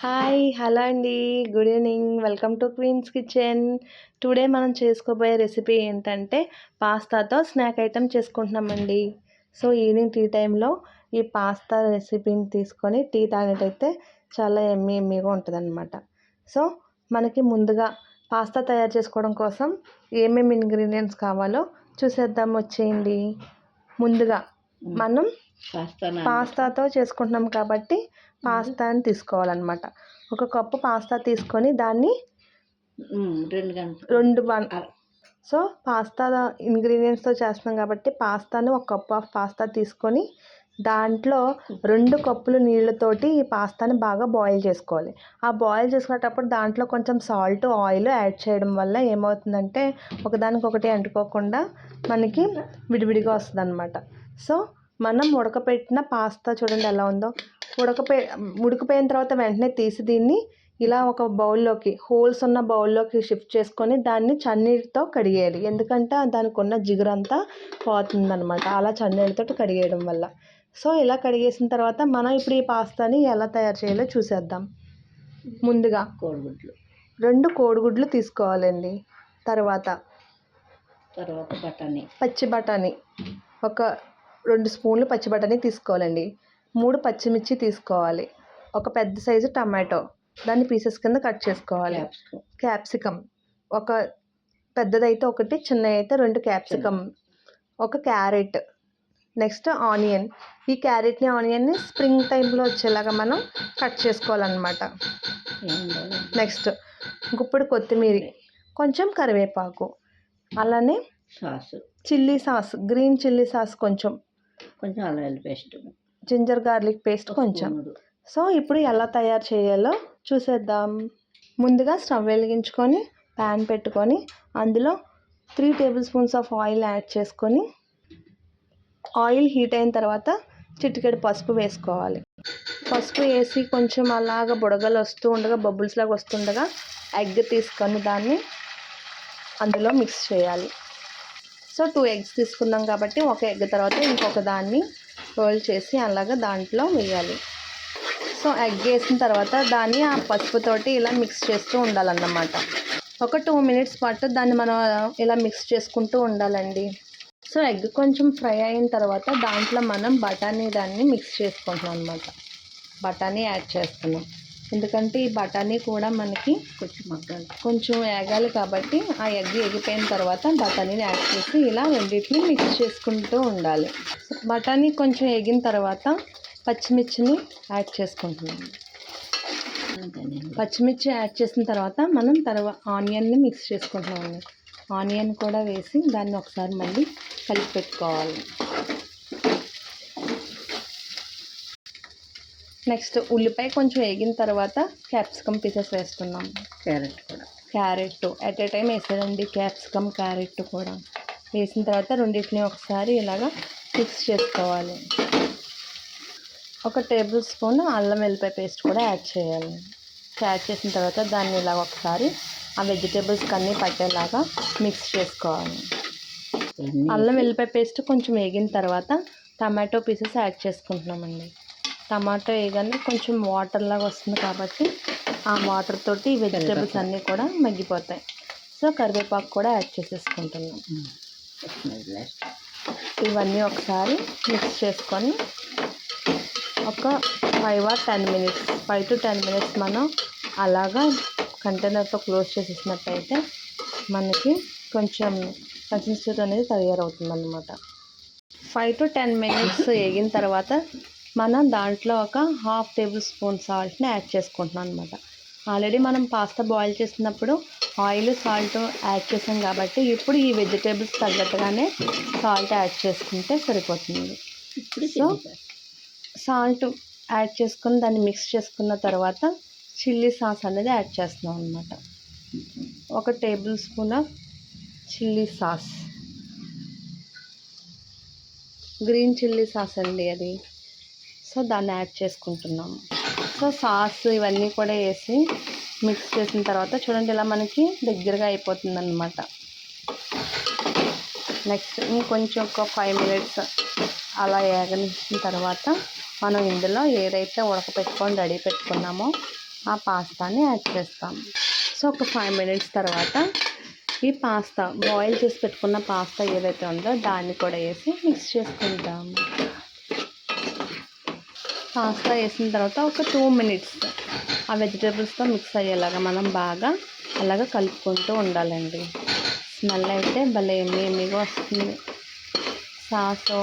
Hi! Hello అండి. Good evening. Welcome to Queen's Kitchen. Today మనం చేసుకోబోయే రెసిపీ ఏంటంటే పాస్తాతో స్నాక్ ఐటెమ్ చేసుకుంటున్నామండి. సో ఈవినింగ్ టీ టైంలో ఈ పాస్తా రెసిపీని తీసుకొని టీ తాగినట్టయితే చాలా యమ్మీగా ఉంటుందన్నమాట. సో మనకి ముందుగా పాస్తా తయారు చేసుకోవడం కోసం ఏమేమి ఇంగ్రీడియంట్స్ కావాలో చూసేద్దాం వచ్చేయండి. ముందుగా మనం పాస్తాతో చేసుకుంటున్నాం కాబట్టి పాస్తాని తీసుకోవాలన్నమాట. ఒక కప్పు పాస్తా తీసుకొని దాన్ని 2 సో పాస్తా ఇంగ్రీడియంట్స్తో చేస్తున్నాం కాబట్టి పాస్తాను ఒక కప్ ఆఫ్ పాస్తా తీసుకొని దాంట్లో 2 కప్పులు నీళ్ళతోటి ఈ పాస్తాని బాగా బాయిల్ చేసుకోవాలి. ఆ బాయిల్ చేసుకునేటప్పుడు దాంట్లో కొంచెం సాల్ట్, ఆయిల్ యాడ్ చేయడం వల్ల ఏమవుతుందంటే ఒకదానికొకటి అంటుకోకుండా మనకి విడివిడిగా వస్తుందన్నమాట. సో మనం ఉడకపెట్టిన పాస్తా చూడండి ఎలా ఉందో. ఉడికిపోయిన తర్వాత వెంటనే తీసి దీన్ని ఇలా ఒక బౌల్లోకి హోల్స్ ఉన్న బౌల్లోకి షిఫ్ట్ చేసుకొని దాన్ని చన్నీటితో కడిగేయాలి. ఎందుకంటే దానికి ఉన్న జిగురంతా పోతుందన్నమాట అలా చన్నీటితో కడిగేయడం వల్ల. సో ఇలా కడిగేసిన తర్వాత మనం ఇప్పుడు ఈ పాస్తాని ఎలా తయారు చేయాలో చూసేద్దాం. ముందుగా 2 కోడిగుడ్లు తీసుకోవాలండి. తర్వాత పచ్చి బఠానీ ఒక 2 స్పూన్లు పచ్చి బఠానీ తీసుకోవాలండి. 3 పచ్చిమిర్చి తీసుకోవాలి. ఒక పెద్ద సైజు టమాటో దాన్ని పీసెస్ కింద కట్ చేసుకోవాలి. క్యాప్సికమ్ ఒక పెద్దదైతే ఒకటి, చిన్నవి అయితే 2 క్యాప్సికమ్, ఒక క్యారెట్, నెక్స్ట్ ఆనియన్. ఈ క్యారెట్ని ఆనియన్ని స్ప్రింగ్ టైంలో వచ్చేలాగా మనం కట్ చేసుకోవాలన్నమాట. నెక్స్ట్ గుప్పుడు కొత్తిమీర, కొంచెం కరివేపాకు, అలానే chilli sauce, green chilli sauce కొంచెం అల్లం పేస్ట్, జింజర్ గార్లిక్ పేస్ట్ కొంచెం. సో ఇప్పుడు ఎలా తయారు చేయాలో చూసేద్దాం. ముందుగా స్టవ్ వెలిగించుకొని ప్యాన్ పెట్టుకొని అందులో 3 table spoons of oil add చేసుకొని ఆయిల్ హీట్ అయిన తర్వాత చిటికెడు పసుపు వేసుకోవాలి. పసుపు వేసి కొంచెం అలాగ బుడగలు వస్తూ ఉండగా, బబుల్స్ లాగా వస్తుండగా ఎగ్ తీసుకొని దాన్ని అందులో మిక్స్ చేయాలి. సో 2 ఎగ్స్ తీసుకున్నాం కాబట్టి ఒక ఎగ్ తర్వాత ఇంకొక దాన్ని రోల్ చేసి అలాగా దాంట్లో వేయాలి. సో ఎగ్ వేసిన తర్వాత దాన్ని ఆ పసుపుతోటి ఇలా మిక్స్ చేస్తూ ఉండాలన్నమాట. ఒక 2 మినిట్స్ పాటు దాన్ని మనం ఇలా మిక్స్ చేసుకుంటూ ఉండాలండి. సో ఎగ్ కొంచెం ఫ్రై అయిన తర్వాత దాంట్లో మనం బఠానీ దాన్ని మిక్స్ చేసుకుంటున్నాం అన్నమాట. బఠానీ యాడ్ చేస్తున్నాం ఎందుకంటే ఈ బఠానీ కూడా మనకి కొంచెం వేగాలి కాబట్టి ఆ ఎగ్ ఎగిపోయిన తర్వాత బఠానీని యాడ్ చేసి ఇలా రెండింటిని మిక్స్ చేసుకుంటూ ఉండాలి. బఠానీ కొంచెం ఎగిన తర్వాత పచ్చిమిర్చిని యాడ్ చేసుకుంటున్నాం. పచ్చిమిర్చి యాడ్ చేసిన తర్వాత మనం ఆనియన్ని మిక్స్ చేసుకుంటున్నాము. ఆనియన్ కూడా వేసి దాన్ని ఒకసారి మళ్ళీ కలిపి పెట్టుకోవాలి. నెక్స్ట్ ఉల్లిపాయ కొంచెం వేగిన తర్వాత క్యాప్సికమ్ పీసెస్ వేస్తున్నాం. క్యారెట్ ఎట్ ఏ టైం వేసానండి. క్యాప్సికమ్, క్యారెట్ కూడా వేసిన తర్వాత రెండింటిని ఒకసారి ఇలాగా మిక్స్ చేసుకోవాలి. ఒక టేబుల్ స్పూన్ అల్లం వెల్లిపాయ పేస్ట్ కూడా యాడ్ చేయాలి. యాడ్ చేసిన తర్వాత దాన్ని ఇలా ఒకసారి ఆ వెజిటేబుల్స్కి అన్నీ పట్టేలాగా మిక్స్ చేసుకోవాలి. అల్లం వెల్లిపాయ పేస్ట్ కొంచెం వేగిన తర్వాత టమాటో పీసెస్ యాడ్ చేసుకుంటున్నామండి. టమాటో వేయగానే కొంచెం వాటర్ లాగా వస్తుంది కాబట్టి ఆ వాటర్ తోటి ఈ వెజిటేబుల్స్ అన్నీ కూడా మగ్గిపోతాయి. సో కరివేపాకు కూడా యాడ్ చేసేసుకుంటున్నాం. ఇవన్నీ ఒకసారి మిక్స్ చేసుకొని ఒక 5 to 10 మినిట్స్ మనం అలాగా కంటైనర్తో క్లోజ్ చేసేసినట్టయితే మనకి కొంచెం కన్సిస్టెన్సీ అనేది తయారవుతుంది అన్నమాట. 5 to 10 మినిట్స్ వేగిన తర్వాత మనం దాంట్లో ఒక 1/2 టేబుల్ స్పూన్ సాల్ట్ని యాడ్ చేసుకుంటున్నాం అనమాట. ఆల్రెడీ మనం పాస్తా బాయిల్ చేసినప్పుడు ఆయిల్, సాల్ట్ యాడ్ చేసాం కాబట్టి ఇప్పుడు ఈ వెజిటేబుల్స్ తగ్గట్టుగానే సాల్ట్ యాడ్ చేసుకుంటే సరిపోతుంది. సో సాల్ట్ యాడ్ చేసుకుని దాన్ని మిక్స్ చేసుకున్న తర్వాత చిల్లీ సాస్ అనేది యాడ్ చేస్తున్నాం అనమాట. 1 table spoon of chilli sauce, green chilli sauce అండి అది. సో దాన్ని యాడ్ చేసుకుంటున్నాము. సో సాస్ ఇవన్నీ కూడా వేసి మిక్స్ చేసిన తర్వాత చూడండి ఇలా మనకి దగ్గరగా అయిపోతుంది అన్నమాట. నెక్స్ట్ ఇంకొంచెం ఒక 5 మినిట్స్ అలా వేగనిచ్చిన తర్వాత మనం ఇందులో ఏదైతే ఉడకపెట్టుకొని రెడీ పెట్టుకున్నామో ఆ పాస్తాని యాడ్ చేస్తాము. సో ఒక 5 మినిట్స్ తర్వాత ఈ పాస్తా బాయిల్ చేసి పెట్టుకున్న పాస్తా ఏదైతే ఉందో దాన్ని కూడా వేసి మిక్స్ చేసుకుంటాము. పాస్తా వేసిన తర్వాత ఒక 2 మినిట్స్ ఆ వెజిటేబుల్స్తో మిక్స్ అయ్యేలాగా మనం బాగా అలాగా కలుపుకుంటూ ఉండాలండి. స్మెల్ అయితే భలే ఎమ్మీగా వస్తుంది. సాసు,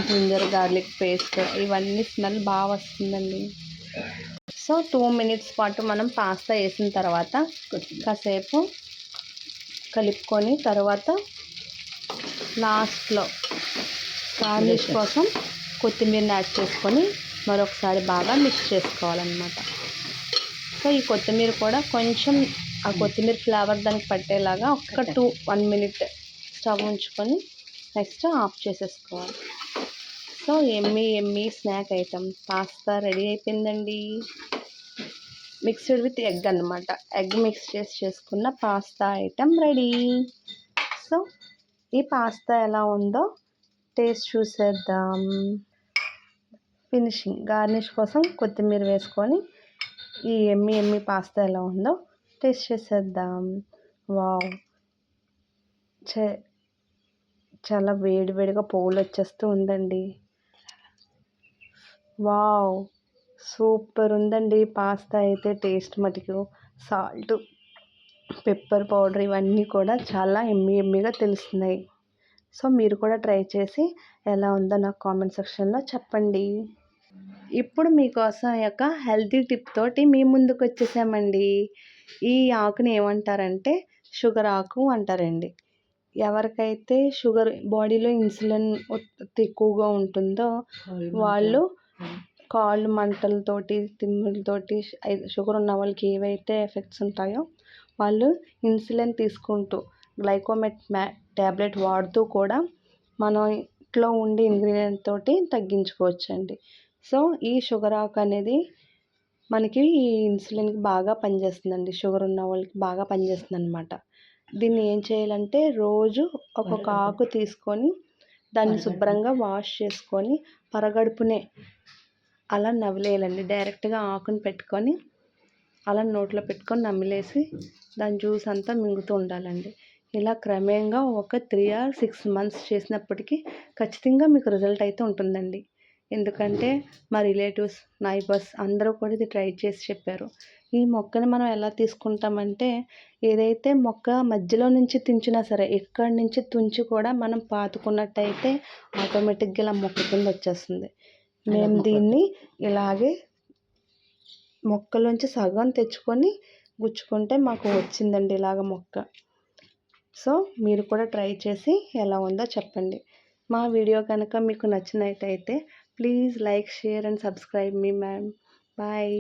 జింజర్ గార్లిక్ పేస్ట్ ఇవన్నీ స్మెల్ బాగా వస్తుందండి. సో 2 మినిట్స్ పాటు మనం పాస్తా వేసిన తర్వాత కాసేపు కలుపుకొని తర్వాత లాస్ట్లో గార్నిష్ కోసం కొత్తిమీరని యాడ్ చేసుకొని మరొకసారి బాగా మిక్స్ చేసుకోవాలన్నమాట. సో ఈ కొత్తిమీర కూడా కొంచెం ఆ కొత్తిమీర ఫ్లేవర్ దానికి పట్టేలాగా ఒక 1 మినిట్ స్టవ్ ఉంచుకొని నెక్స్ట్ ఆఫ్ చేసేసుకోవాలి. So Emmy snack item pasta ready అయిపోయిందండి. మిక్స్డ్ విత్ ఎగ్ అన్నమాట. ఎగ్ మిక్స్ చేసుకున్న పాస్తా ఐటమ్ రెడీ. సో ఈ పాస్తా ఎలా ఉందో టేస్ట్ చూసేద్దాం. ఫినిషింగ్ గార్నిష్ కోసం కొత్తిమీర వేసుకొని ఈ ఎమ్మీ పాస్తా ఎలా ఉందో టేస్ట్ చేసేద్దాం. వావ్, చాలా వేడివేడిగా పోగులు వచ్చేస్తూ ఉందండి. వావ్, సూపర్ ఉందండి పాస్తా అయితే. టేస్ట్ మటుకు సాల్ట్, పెప్పర్ పౌడర్ ఇవన్నీ కూడా చాలా ఎమ్మీగా తెలుస్తున్నాయి. సో మీరు కూడా ట్రై చేసి ఎలా ఉందో నాకు కామెంట్ సెక్షన్లో చెప్పండి. ఇప్పుడు మీకోసం యొక్క హెల్తీ టిప్ తోటి మీ ముందుకు వచ్చేసామండి. ఈ ఆకుని ఏమంటారంటే షుగర్ ఆకు అంటారండి. ఎవరికైతే షుగర్ బాడీలో ఇన్సులిన్ ఎక్కువగా ఉంటుందో వాళ్ళు కాళ్ళు మంటలతోటి, తిమ్మిడితోటి, షుగర్ ఉన్న వాళ్ళకి ఏవైతే ఎఫెక్ట్స్ ఉంటాయో వాళ్ళు ఇన్సులిన్ తీసుకుంటూ గ్లైకోమెట్ ట్యాబ్లెట్ వాడుతూ కూడా మనం ఇంట్లో ఉండే ఇంగ్రీడియంట్ తోటి తగ్గించుకోవచ్చండి. సో ఈ షుగర్ ఆకు అనేది మనకి ఈ ఇన్సులిన్కి బాగా పనిచేస్తుందండి. షుగర్ ఉన్న వాళ్ళకి బాగా పనిచేస్తుంది అనమాట. దీన్ని ఏం చేయాలంటే రోజు ఒక్కొక్క ఆకు తీసుకొని దాన్ని శుభ్రంగా వాష్ చేసుకొని పరగడుపునే అలా నమిలేయాలండి. డైరెక్ట్గా ఆకుని పెట్టుకొని అలా నోట్లో పెట్టుకొని నమిలేసి దాని జ్యూస్ అంతా మింగుతూ ఉండాలండి. ఇలా క్రమేణంగా ఒక 3 or 6 months చేసినప్పటికీ ఖచ్చితంగా మీకు రిజల్ట్ అయితే ఉంటుందండి. ఎందుకంటే మా రిలేటివ్స్, నైబర్స్ అందరూ కూడా ఇది ట్రై చేసి చెప్పారు. ఈ మొక్కని మనం ఎలా తీసుకుంటామంటే ఏదైతే మొక్క మధ్యలో నుంచి తుంచినా సరే ఎక్కడి నుంచి తుంచి కూడా మనం పాతుకున్నట్టయితే ఆటోమేటిక్గా ఇలా మొక్క కింద వచ్చేస్తుంది. మేము దీన్ని ఇలాగే మొక్కలోంచి సగం తెచ్చుకొని గుచ్చుకుంటే మాకు వచ్చిందండి ఇలాగ మొక్క. సో మీరు కూడా ట్రై చేసి ఎలా ఉందో చెప్పండి. మా వీడియో కనుక మీకు నచ్చినట్టయితే please like, share and subscribe మీ మ్యామ్. బాయ్.